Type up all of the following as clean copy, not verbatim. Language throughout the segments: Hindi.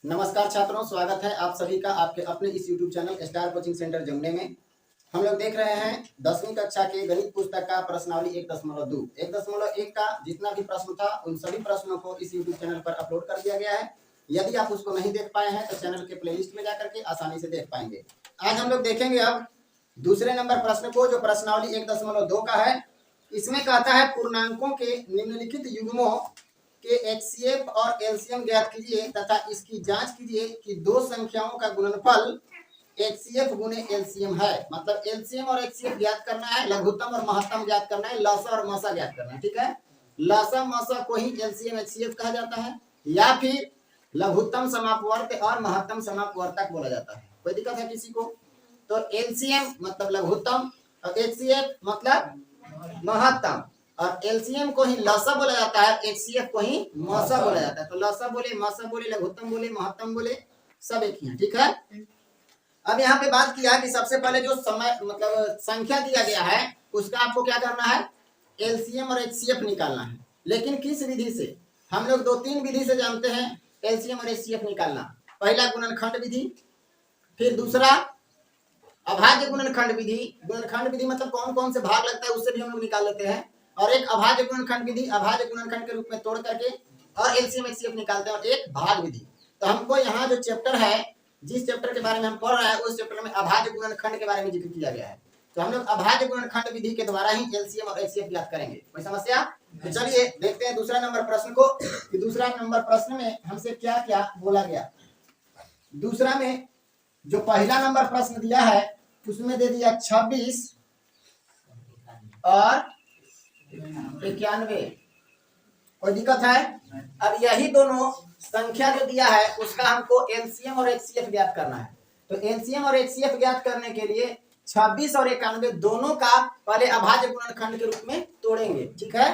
नमस्कार छात्रों, स्वागत है आप सभी का आपके अपने इस YouTube channel Star coaching centre जमुने में। हम लोग देख रहे हैं 10वीं कक्षा के गणित पुस्तक का प्रश्नावली 1.2 1.1 का जितना भी प्रश्न था उन सभी प्रश्नों को इस YouTube चैनल पर अपलोड कर दिया गया है। यदि आप उसको नहीं देख पाए हैं तो चैनल के प्लेलिस्ट में जाकर के आसानी से देख पाएंगे। आज हम लोग देखेंगे अब दूसरे नंबर प्रश्न को, जो प्रश्नावली 1.2 का है। इसमें कहता है पूर्णांकों के निम्नलिखित युग्मों के HCF और LCM ज्ञात कीजिए तथा इसकी जांच कीजिए कि दो संख्याओं का गुणनफल HCF गुने LCM है। मतलब LCM और HCF ज्ञात करना है, लघुत्तम और महत्तम ज्ञात करना है, लसा और मसा ज्ञात करना है। ठीक है, लसा मसा को ही LCM HCF कहा जाता है या फिर लघुत्तम समापवर्त और महत्तम समापवर्तक बोला जाता है। कोई दिक्कत है किसी को? तो LCM मतलब लघुत्तम और HCF मतलब महत्तम, और LCM को ही लसा बोला जाता है, HCF को ही मसा बोला जाता है। तो लसा बोले, मसा बोले, लघुत्तम बोले, महत्तम बोले, सब एक ही है। ठीक है, अब यहाँ पे बात किया कि सबसे पहले जो समय मतलब संख्या दिया गया है उसका आपको क्या करना है, LCM और HCF निकालना है। लेकिन किस विधि से? हम लोग 2-3 विधि से जानते हैं LCM और HCF निकालना। पहला गुणनखंड विधि, फिर दूसरा अभाज्य गुणनखंड विधि। गुणनखंड विधि मतलब कौन कौन से भाग लगता है उससे भी हम लोग निकाल लेते हैं। और एक अभाज्य गुणनखंड विधि, अभाज्य गुणनखंड के रूप में तोड़ करके और LCM HCF निकालते हैं। और एक भाग विधि। तो हमको यहाँ जो चैप्टर है, जिस चैप्टर के बारे में हम पढ़ रहे हैं उस चैप्टर में अभाज्य गुणनखंड के बारे में जिक्र किया गया है। तो हम लोग अभाज्य गुणनखंड विधि के द्वारा ही LCM और HCF ज्ञात करेंगे। कोई समस्या? तो चलिए देखते हैं दूसरा नंबर प्रश्न को कि दूसरा नंबर प्रश्न में हमसे क्या क्या बोला गया। दूसरा में जो पहला नंबर प्रश्न दिया है उसमें दे दिया 26 और 91। कोई दिक्कत है? अब यही दोनों संख्या जो दिया है उसका हमको LCM और HCF ज्ञात करना है। तो LCM और HCF ज्ञात करने के लिए 26 और 91 दोनों का पहले अभाज्य गुणनखंड के रूप में तोड़ेंगे। ठीक है,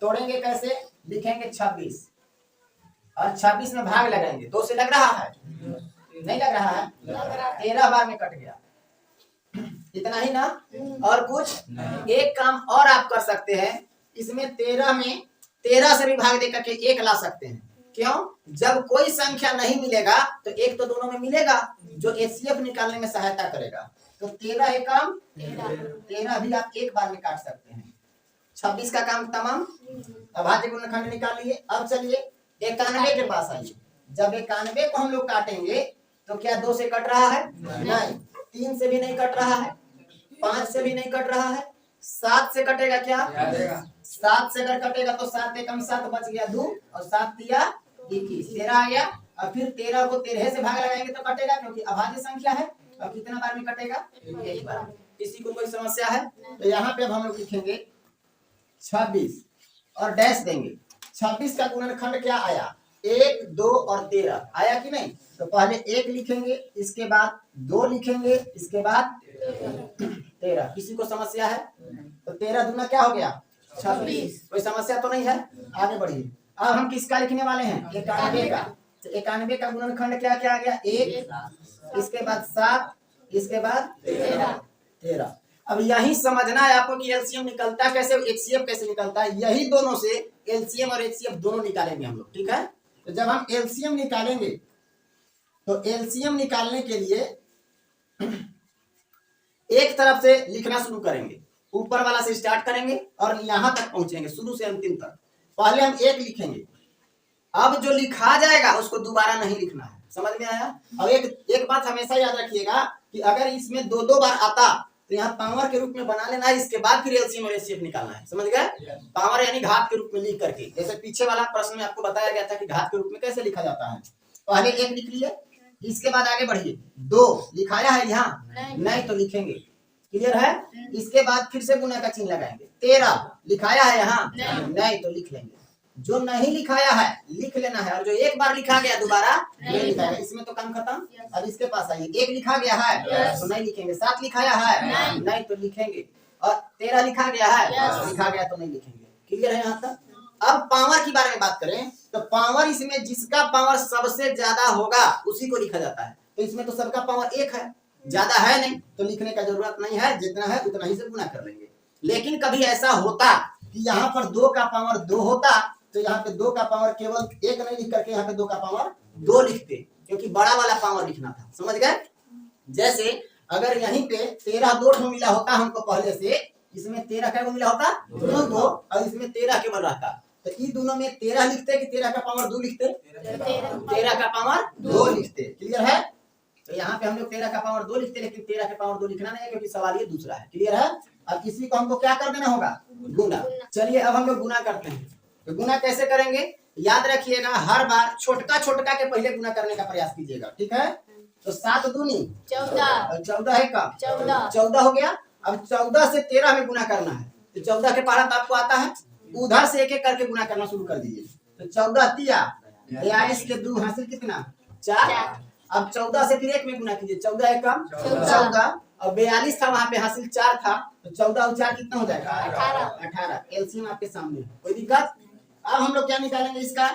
तोड़ेंगे कैसे? लिखेंगे 26 और 26 में भाग लगाएंगे। 2 से लग रहा है? नहीं लग रहा है? 13 बार में कट गया। इतना ही ना, और कुछ एक काम और आप कर सकते हैं। इसमें 13 में 13 से भी भाग देकर के 1 ला सकते हैं। क्यों? जब कोई संख्या नहीं मिलेगा तो एक तो दोनों में मिलेगा जो HCF निकालने में सहायता करेगा। तो 13 एक काम 13 भी आप एक बार में काट सकते हैं। 26 का काम तमाम, अभाज्य गुणनखंड निकाल लिए। अब चलिए 91 के पास आइए। जब 91 को हम लोग काटेंगे तो क्या 2 से कट रहा है? नहीं। 3 से भी नहीं कट रहा है, 5 से भी नहीं कट रहा है, 7 से कटेगा क्या? 7 से अगर कटेगा तो 7 एकम 7 बच गया 2 और 7 दिया 21, 13 आ गया। और फिर 13 को 13 से भाग लगाएंगे तो कटेगा, क्योंकि अभाज्य संख्या है। अब कितना बार में कटेगा? एक बार। किसी को कोई समस्या है? तो यहाँ पे अब हम लोग लिखेंगे 26 और डैश देंगे। 26 का गुणनखंड क्या आया? 1, 2 और 13 आया कि नहीं? तो पहले 1 लिखेंगे, इसके बाद 2 लिखेंगे, इसके बाद 13। किसी को समस्या है? तो 13 दूना क्या हो गया? 26। कोई समस्या तो नहीं है? आगे बढ़िए। अब हम किसका लिखने वाले हैं? 91 का। तो 91 का गुणनखंड क्या क्या आ गया? 1, इसके बाद 7, इसके बाद 13। अब यही समझना है आपको कि LCM निकलता कैसे, HCF कैसे निकलता है। यही दोनों से LCM और HCF दोनों निकालेंगे हम लोग। ठीक है, तो जब हम LCM निकालेंगे तो LCM निकालने के लिए एक तरफ से लिखना शुरू करेंगे, ऊपर वाला से स्टार्ट करेंगे और यहां तक पहुंचेंगे, शुरू से अंतिम तक। पहले हम 1 लिखेंगे। अब जो लिखा जाएगा उसको दोबारा नहीं लिखना है। समझ में आया? अब एक बात हमेशा याद रखिएगा कि अगर इसमें 2-2 बार आता तो यहाँ पावर के रूप में बना लेना है, इसके बाद फिर LCM और HCF निकालना है। समझ गए? पावर यानी घात के रूप में लिख करके, जैसे पीछे वाला प्रश्न में आपको बताया गया था कि घात के रूप में कैसे लिखा जाता है। पहले 1 लिख लिए, इसके बाद आगे बढ़िए। 2 लिखाया है यहाँ? नहीं तो लिखेंगे। क्लियर है? इसके बाद फिर से गुना का चिन्ह लगाएंगे। 13 लिखाया है यहाँ? नहीं तो लिख लेंगे। जो नहीं लिखाया है लिख लेना है, और जो एक बार लिखा गया दोबारा नहीं लिखाएगा। इसमें तो काम खत्म। अब इसके पास आइए। 1 लिखा गया है तो नहीं लिखेंगे। 7 लिखाया है? नहीं तो लिखेंगे। और 13 लिखा गया है? लिखा गया तो नहीं लिखेंगे। क्लियर है यहाँ तक? अब पावर की बारे में बात करें तो पावर, इसमें जिसका पावर सबसे ज्यादा होगा उसी को लिखा जाता है। तो इसमें तो सबका पावर 1 है, ज्यादा है नहीं, तो लिखने का जरूरत नहीं है। जितना है उतना ही से गुना कर लेंगे। लेकिन कभी ऐसा होता कि यहाँ पर 2 का पावर 2 होता तो यहाँ पे 2 का पावर केवल 1 नहीं लिख करके यहाँ पे 2 का पावर 2 लिखते, क्योंकि बड़ा वाला पावर लिखना था, समझ गए। जैसे अगर यहीं पे 13 दो ठो मिला होता हमको पहले से, इसमें 13 का मिला होता दो और इसमें 13 केवल रहता, तो इन दोनों में 13 लिखते कि 13 का पावर 2 लिखते, 13 का पावर 2 लिखते। क्लियर है। तो यहाँ पे हम लोग 13 का पावर 2 लिखते, लेकिन 13 का पावर 2 लिखना नहीं है क्योंकि सवाल ये दूसरा है। क्लियर है। अब इसी को हमको क्या कर देना होगा, गुना। चलिए अब हम लोग गुना करते हैं। तो गुना कैसे करेंगे, याद रखिएगा, हर बार छोटका छोटका के पहले गुना करने का प्रयास कीजिएगा, ठीक है। तो 7 दूनी 14, 14 है का 14 हो गया। अब 14 से 13 में गुना करना है, तो 14 के पहाड़ा तो आपको आता है, उधर से एक एक करके गुना करना शुरू कर दीजिए। तो 14 तिया 42 के 2 हासिल कितना 4। अब 14 से फिर 1 में गुना कीजिए, 14 है कम 14 और 42 था वहां पे, हासिल 4 था, तो 14 और 4 कितना हो जाएगा 18। एलसीएम आपके सामने, कोई दिक्कत। अब हम लोग क्या निकालेंगे, इसका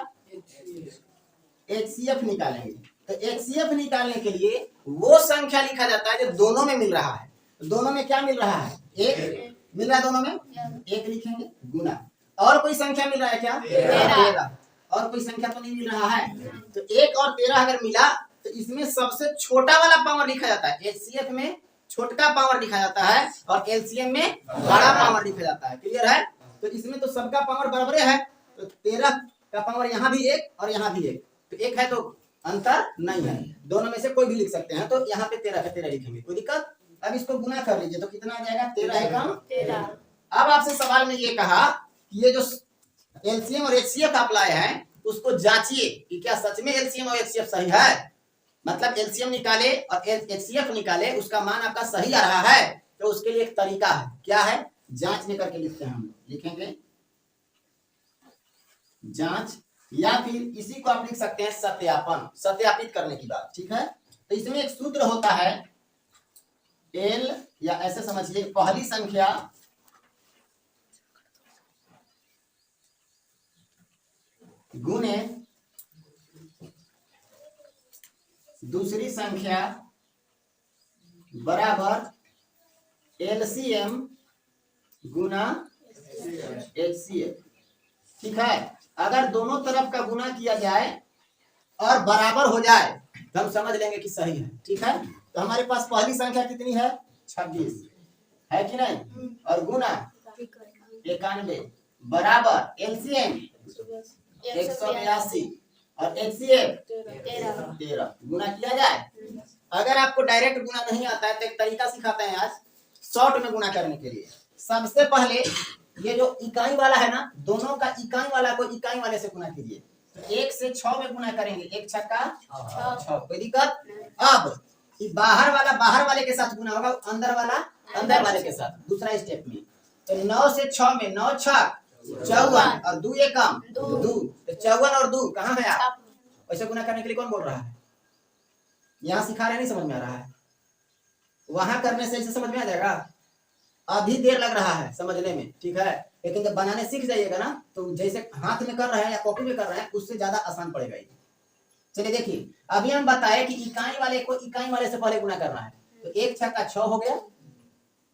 एचसीएफ निकालेंगे। तो एचसीएफ निकालने के लिए वो संख्या लिखा जाता है जो दोनों में मिल रहा है। तो दोनों में क्या मिल रहा है, 1 मिल रहा है, दोनों में 1 लिखेंगे गुना। और कोई संख्या मिल रहा है क्या, 13। और कोई संख्या तो नहीं मिल रहा है। तो 1 और 13 अगर मिला तो इसमें सबसे छोटा वाला पावर लिखा जाता है। एचसीएफ में छोटका पावर लिखा जाता है और एलसीएम में बड़ा पावर लिखा जाता है। क्लियर है। तो इसमें तो सबका पावर बराबर है, तो 13 का पावर यहाँ भी 1 और यहाँ भी 1, तो 1 है तो अंतर नहीं है, दोनों में से कोई भी लिख सकते हैं। तो यहाँ पे 13 का 13 लिखेंगे, कोई दिक्कत। अब इसको गुना कर लीजिए, तो कितना आ जाएगा 13 है कम 13। अब आपसे सवाल में ये कहा कि ये जो एलसीएम और एचसीएफ आप लाए हैं उसको जांचिए कि क्या सच में एलसीएम और एचसीएफ सही है। मतलब एलसीएम निकाले और एचसीएफ निकाले, उसका मान आपका सही आ रहा है, तो उसके लिए एक तरीका है, क्या है, जांचने करके लिखते हैं। हम लिखेंगे जांच, या फिर इसी को आप लिख सकते हैं सत्यापन, सत्यापित करने की बात, ठीक है। तो इसमें एक सूत्र होता है एल, या ऐसे समझिए पहली संख्या गुने दूसरी संख्या बराबर एलसीएम गुना एचसीएफ, ठीक है। अगर दोनों तरफ का गुना किया जाए और बराबर हो जाए तो हम समझ लेंगे कि सही है, ठीक है। तो हमारे पास पहली संख्या कितनी है 26 है कि नहीं, और गुना 91 बराबर एलसीएम 182 और एचसीएफ 13 गुना किया जाए। अगर आपको डायरेक्ट गुना नहीं आता है तो एक तरीका सिखाते हैं आज शॉर्ट में गुना करने के लिए। सबसे पहले ये जो इकाई वाला है ना, दोनों का इकाई वाला को इकाई वाले से गुना कीजिए। तो 1 से 6 में गुना करेंगे, 1 छक्का 6, कोई दिक्कत। अब बाहर वाला बाहर वाले के साथ गुना होगा, अंदर वाला अंदर वाले के साथ, दूसरा स्टेप में। तो 9 से 6 में 9 6 54 और 2 एकम 2, तो 54 और 2 कहाँ गया। ऐसे गुना करने के लिए कौन बोल रहा है, यहाँ सिखा रहे, नहीं समझ में आ रहा है, वहां करने से ऐसे समझ में आ जाएगा। अभी देर लग रहा है समझने में, ठीक है, लेकिन जब बनाने सीख जाइएगा ना, तो जैसे हाथ में कर रहे हैं या कॉपी में कर रहे हैं उससे ज्यादा आसान पड़ेगा ये। चलिए देखिए, अभी हम बताए कि इकाई वाले को इकाई वाले से पहले गुना करना है, तो 1 छक्का 6 हो गया।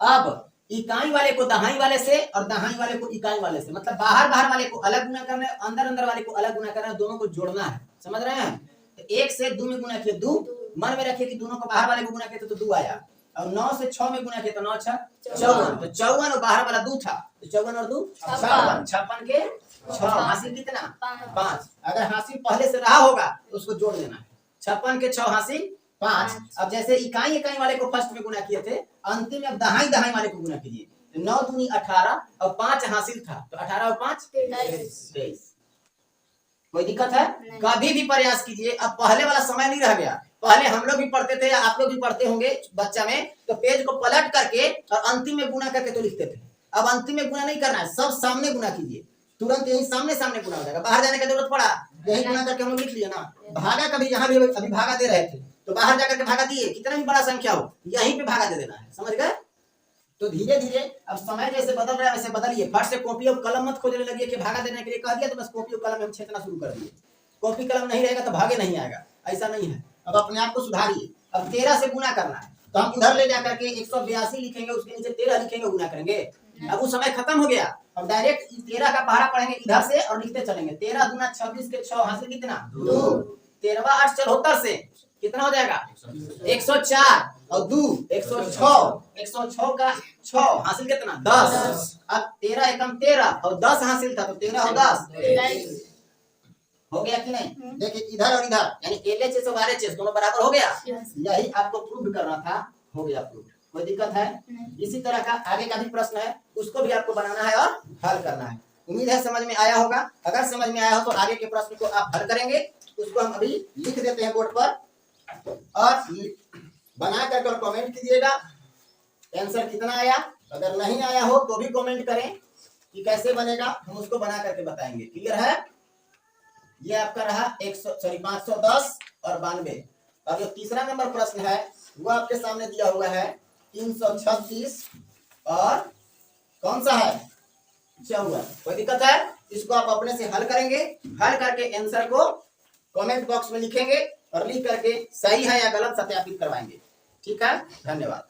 अब इकाई वाले को दहाई वाले से और दहाई वाले को इकाई वाले से, मतलब बाहर बाहर वाले को अलग गुना करना है, अंदर अंदर वाले को अलग गुना करना है, दोनों को जोड़ना है, समझ रहे हैं। तो 1 से 2 में गुना किए 2, मन में रखिए कि दोनों को बाहर वाले को गुना किए तो 2 आया, और 9 से 6 में गुना किए तो 9 6 54, तो 54 और बाहर वाला 2 था, तो 54 और 2 56, 56 के 6 हासिल कितना 5। अगर हासिल पहले से रहा होगा तो उसको जोड़ देना है, 56 के 6 हासिल 5। अब जैसे इकाई इकाई वाले को फर्स्ट में गुना किए थे, अंतिम में अब दहाई दहाई वाले को गुना कीजिए, तो 9 दूनी 18 और 5 हासिल था, तो 18 और 5 23। कोई दिक्कत है, कभी भी प्रयास कीजिए। अब पहले वाला समय नहीं रह गया, पहले हम लोग भी पढ़ते थे या आप लोग भी पढ़ते होंगे बच्चा में, तो पेज को पलट करके और अंतिम में गुना करके तो लिखते थे। अब अंतिम में गुना नहीं करना है, सब सामने गुना कीजिए, तुरंत यही सामने सामने गुना हो जाएगा, बाहर जाने की जरूरत पड़ा, यही गुना करके हम लोग लिख लिए ना। भागा कभी यहाँ भी अभी भागा दे रहे थे, तो बाहर जाकर के भागा दिए, कितना भी बड़ा संख्या हो यहीं पे भागा दे देना है, समझ गए। तो धीरे धीरे अब समय जैसे बदल रहा है वैसे बदलिए। फट से कॉपी और कलम मत खोजने लगिए कि भागा देने के लिए कह दिया तो बस कॉपी और कलम हम छेदना शुरू कर दिए। कॉपी कलम नहीं रहेगा तो भागे नहीं आएगा, ऐसा नहीं है। अब अपने आप को सुधारिए। अब 13 से गुना करना है, तो हम उधर ले जाकर के 182 लिखेंगे, उसके नीचे 13 लिखेंगे, गुना करेंगे। अब वो समय खत्म हो गया, अब डायरेक्ट 13 का पहाड़ा पढ़ेंगे इधर से और लिखते चलेंगे। 13 दूना 26 के 6 हासिल कितना 2, 13 8 74 से कितना हो जाएगा 104 और 2 106, 106 का 6 हासिल कितना 10। अब 13 एकम 13 और 10 हासिल था तो 13 और 10 हो गया कि नहीं। देखिए इधर और इधर यानी LHS और RHS दोनों बराबर हो गया। यही आपको प्रूव करना था, हो गया प्रूव। कोई दिक्कत है? इसी तरह का आगे का भी प्रश्न है, उसको भी आपको बनाना है और हल करना है। उम्मीद है समझ में आया होगा। अगर समझ में आया हो तो आगे के प्रश्न को आप हल करेंगे। उसको हम अभी लिख देते हैं बोर्ड पर और बना करके कमेंट कीजिएगा आंसर कितना आया। अगर नहीं आया हो तो भी कमेंट करें कि कैसे बनेगा, हम उसको बना करके बताएंगे। क्लियर है? ये आपका रहा 510 और 92। अब जो तीसरा नंबर प्रश्न है वो आपके सामने दिया हुआ है 336 और कौन सा है 54। कोई दिक्कत है? इसको आप अपने से हल करेंगे, हल करके आंसर को कमेंट बॉक्स में लिखेंगे और लिख करके सही है या गलत सत्यापित करवाएंगे। ठीक है, धन्यवाद।